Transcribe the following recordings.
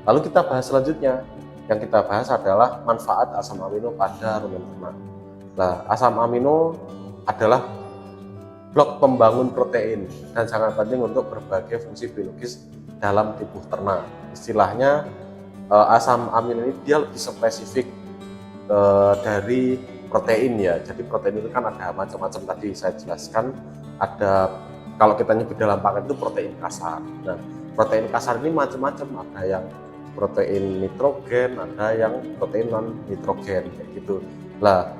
Lalu kita bahas selanjutnya. Yang kita bahas adalah manfaat asam amino pada rumen ternak. Nah, asam amino adalah blok pembangun protein dan sangat penting untuk berbagai fungsi biologis dalam tubuh ternak. Istilahnya asam amino ini dia lebih spesifik dari protein ya. Jadi protein itu kan ada macam-macam, tadi saya jelaskan. Ada, kalau kita nyebut dalam pakan itu protein kasar. Nah, protein kasar ini macam-macam, ada yang protein nitrogen, ada yang protein non nitrogen kayak gitu. Nah,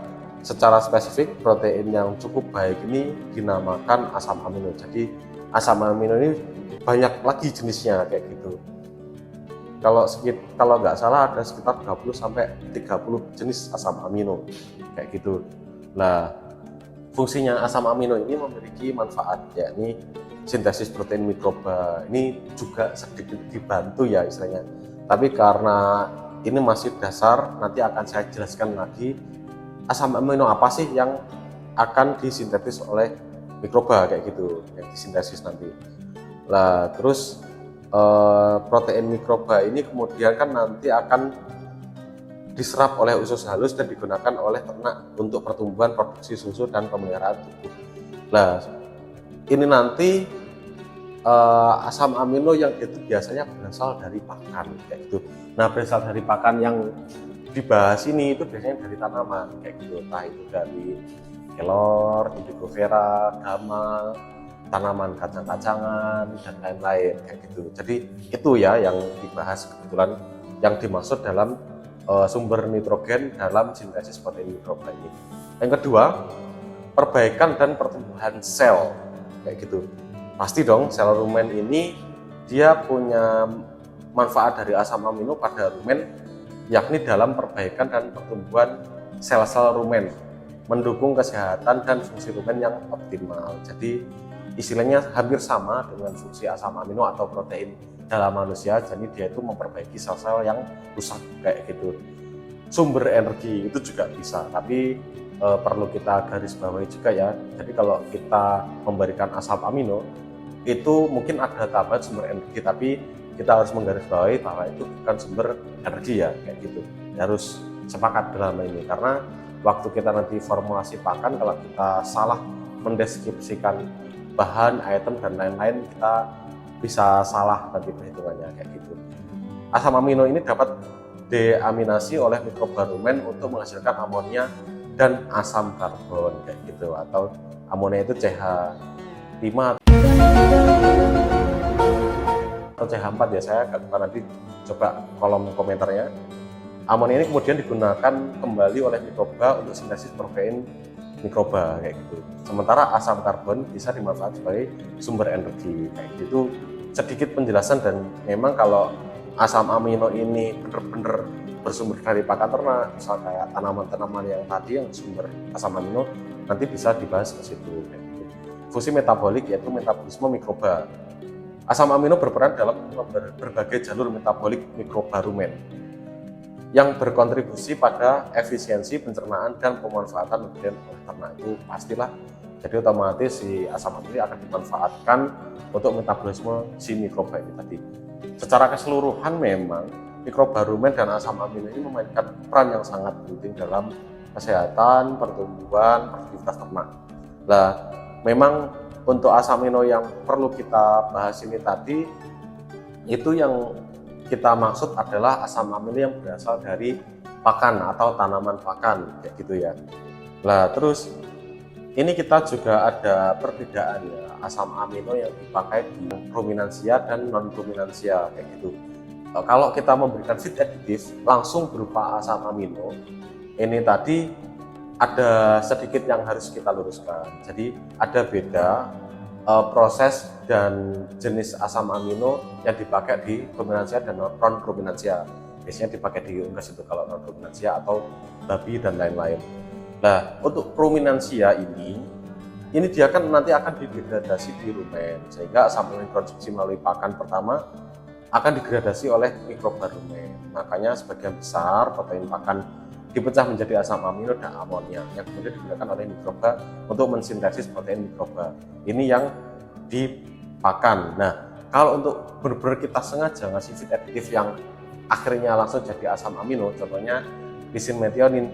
secara spesifik protein yang cukup baik ini dinamakan asam amino. Jadi asam amino ini banyak lagi jenisnya kayak gitu. Kalau nggak salah ada sekitar 20 sampai 30 jenis asam amino kayak gitu. Nah, fungsinya asam amino ini memiliki manfaat, yakni sintesis protein mikroba. Ini juga sedikit dibantu ya istilahnya. Tapi karena ini masih dasar, nanti akan saya jelaskan lagi asam amino apa sih yang akan disintetis oleh mikroba kayak gitu, yang disintesis nanti. Nah, terus protein mikroba ini kemudian kan nanti akan diserap oleh usus halus dan digunakan oleh ternak untuk pertumbuhan, produksi susu, dan pemeliharaan tubuh. Nah, ini nanti asam amino yang itu biasanya berasal dari pakan kayak gitu. Nah, berasal dari pakan yang dibahas ini itu biasanya dari tanaman kayak gitu, entah itu dari kelor, indigo vera, gamal, tanaman kacang-kacangan, dan lain-lain kayak gitu. Jadi itu ya yang dibahas kebetulan, yang dimaksud dalam sumber nitrogen dalam sintesis protein mikroba ini. Yang kedua, perbaikan dan pertumbuhan sel kayak gitu. Pasti dong, sel rumen ini dia punya manfaat dari asam amino pada rumen, yakni dalam perbaikan dan pertumbuhan sel-sel rumen, mendukung kesehatan dan fungsi rumen yang optimal. Jadi istilahnya hampir sama dengan fungsi asam amino atau protein dalam manusia. Jadi dia itu memperbaiki sel-sel yang rusak kayak gitu. Sumber energi itu juga bisa, tapi perlu kita garis bawahi juga ya. Jadi kalau kita memberikan asam amino itu mungkin ada tambahan sumber energi, tapi kita harus menggarisbawahi bahwa itu bukan sumber energi ya kayak gitu. Harus sepakat dalam ini, karena waktu kita nanti formulasi pakan, kalau kita salah mendeskripsikan bahan, item, dan lain-lain, kita bisa salah nanti perhitungannya kayak gitu. Asam amino ini dapat deaminasi oleh mikroba rumen untuk menghasilkan amonia dan asam karbon kayak gitu, atau amonia itu CH5 atau CH4 ya, saya agak lupa, nanti coba kolom komentarnya. Amonia ini kemudian digunakan kembali oleh mikroba untuk sintesis protein mikroba kayak gitu. Sementara asam karbon bisa dimanfaatkan sebagai sumber energi kayak gitu. Sedikit penjelasan, dan memang kalau asam amino ini benar-benar bersumber dari pakan ternak, misal kayak tanaman-tanaman yang tadi yang sumber asam amino, nanti bisa dibahas ke situ kayak gitu. Fungsi metabolik yaitu metabolisme mikroba. Asam amino berperan dalam berbagai jalur metabolik mikroba rumen yang berkontribusi pada efisiensi pencernaan dan pemanfaatan nutrien oleh ternak. Itu pastilah, jadi otomatis si asam amino akan dimanfaatkan untuk metabolisme si mikroba ini tadi. Secara keseluruhan memang mikroba rumen dan asam amino ini memainkan peran yang sangat penting dalam kesehatan, pertumbuhan, produktivitas ternak. Nah, memang untuk asam amino yang perlu kita bahas ini tadi, itu yang kita maksud adalah asam amino yang berasal dari pakan atau tanaman pakan kayak gitu ya. Nah, terus ini kita juga ada perbedaan ya, asam amino yang dipakai di ruminansia dan non ruminansia kayak gitu. Kalau kita memberikan feed additive langsung berupa asam amino, ini tadi ada sedikit yang harus kita luruskan. Jadi ada beda proses dan jenis asam amino yang dipakai di ruminansia dan non ruminansia. Biasanya dipakai di unggas itu kalau non ruminansia atau babi dan lain-lain. Nah, untuk ruminansia ini dia kan nanti akan didegradasi di rumen, sehingga asam amino dikonsumsi melalui pakan pertama akan didegradasi oleh mikroba rumen. Makanya sebagian besar protein pakan dipecah menjadi asam amino dan amonia yang kemudian digunakan oleh mikroba untuk mensintesis protein mikroba. Ini yang dipakan. Nah, kalau untuk benar-benar kita sengaja ngasih feed additive yang akhirnya langsung jadi asam amino, contohnya lisin metionin,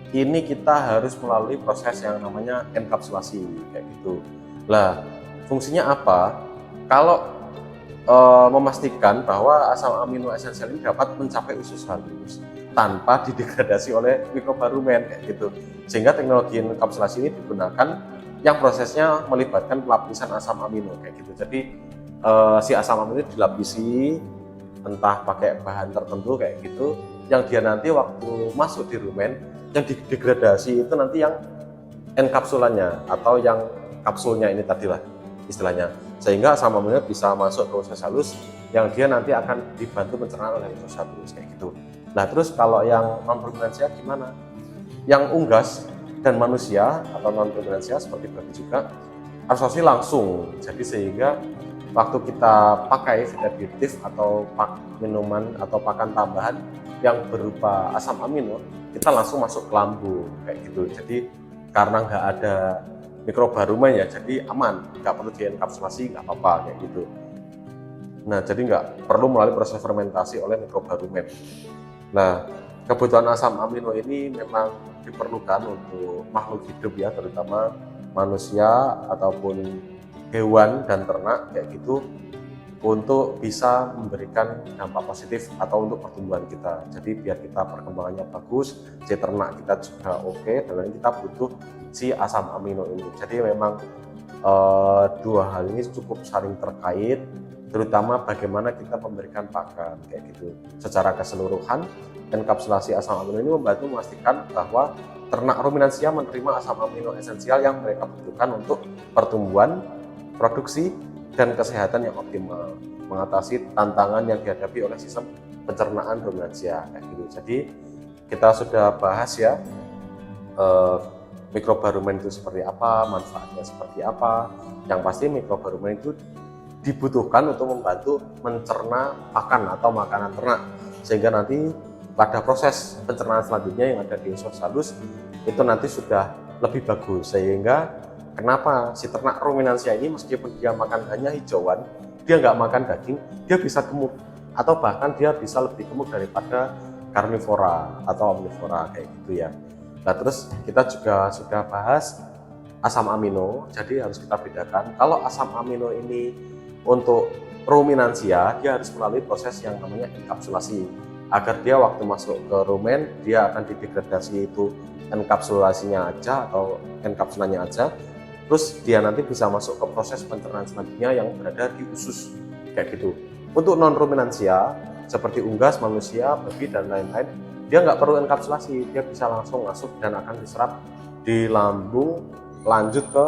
ini kita harus melalui proses yang namanya enkapsulasi kayak gitu. Lah, fungsinya apa? Kalau memastikan bahwa asam amino esensial ini dapat mencapai usus halus tanpa didegradasi oleh mikrobarumen kayak gitu. Sehingga teknologi enkapsulasi ini digunakan yang prosesnya melibatkan pelapisan asam amino kayak gitu. Jadi si asam amino dilapisi entah pakai bahan tertentu kayak gitu, yang dia nanti waktu masuk di rumen yang didegradasi itu nanti yang enkapsulannya atau yang kapsulnya ini tadilah istilahnya, sehingga asam amino bisa masuk ke usus halus yang dia nanti akan dibantu pencernaan oleh usus halus kayak gitu. Nah terus kalau yang non ruminansia gimana? Yang unggas dan manusia atau non ruminansia seperti babi juga absorpsi langsung, jadi sehingga waktu kita pakai fitadioaktif atau minuman atau pakan tambahan yang berupa asam amino, kita langsung masuk ke lambung kayak gitu. Jadi karena nggak ada mikrobarumen ya, jadi aman, nggak perlu dienkapsulasi, nggak apa-apa kayak gitu. Nah jadi nggak perlu melalui proses fermentasi oleh mikrobarumen. Nah kebutuhan asam amino ini memang diperlukan untuk makhluk hidup ya, terutama manusia ataupun hewan dan ternak kayak gitu, untuk bisa memberikan dampak positif atau untuk pertumbuhan kita. Jadi biar kita perkembangannya bagus, si ternak kita juga oke, dan kita butuh si asam amino ini. Jadi memang dua hal ini cukup saling terkait, terutama bagaimana kita memberikan pakan kayak gitu. Secara keseluruhan, enkapsulasi asam amino ini membantu memastikan bahwa ternak ruminansia menerima asam amino esensial yang mereka butuhkan untuk pertumbuhan, produksi, dan kesehatan yang optimal, mengatasi tantangan yang dihadapi oleh sistem pencernaan ruminansia kayak gitu. Jadi kita sudah bahas ya mikrobarumen itu seperti apa, manfaatnya seperti apa. Yang pasti mikrobarumen itu dibutuhkan untuk membantu mencerna pakan atau makanan ternak, sehingga nanti pada proses pencernaan selanjutnya yang ada di usus halus itu nanti sudah lebih bagus. Sehingga kenapa si ternak ruminansia ini meskipun dia makan hanya hijauan, dia nggak makan daging, dia bisa gemuk, atau bahkan dia bisa lebih gemuk daripada karnivora atau omnivora kayak gitu ya. Nah terus kita juga sudah bahas asam amino, jadi harus kita bedakan kalau asam amino ini untuk ruminansia dia harus melalui proses yang namanya enkapsulasi, agar dia waktu masuk ke rumen dia akan didegradasi itu enkapsulasinya aja atau enkapsulannya aja, terus dia nanti bisa masuk ke proses pencernaan selanjutnya yang berada di usus kayak gitu. Untuk non ruminansia seperti unggas, manusia, babi dan lain-lain, dia nggak perlu enkapsulasi, dia bisa langsung masuk dan akan diserap di lambung lanjut ke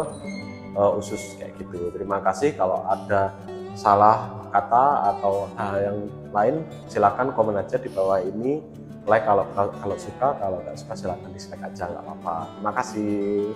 usus kayak gitu. Terima kasih. Kalau ada salah kata atau hal yang lain silakan komen aja di bawah ini. Like kalau suka, kalau nggak suka silakan dislike aja, nggak apa-apa. Terima kasih.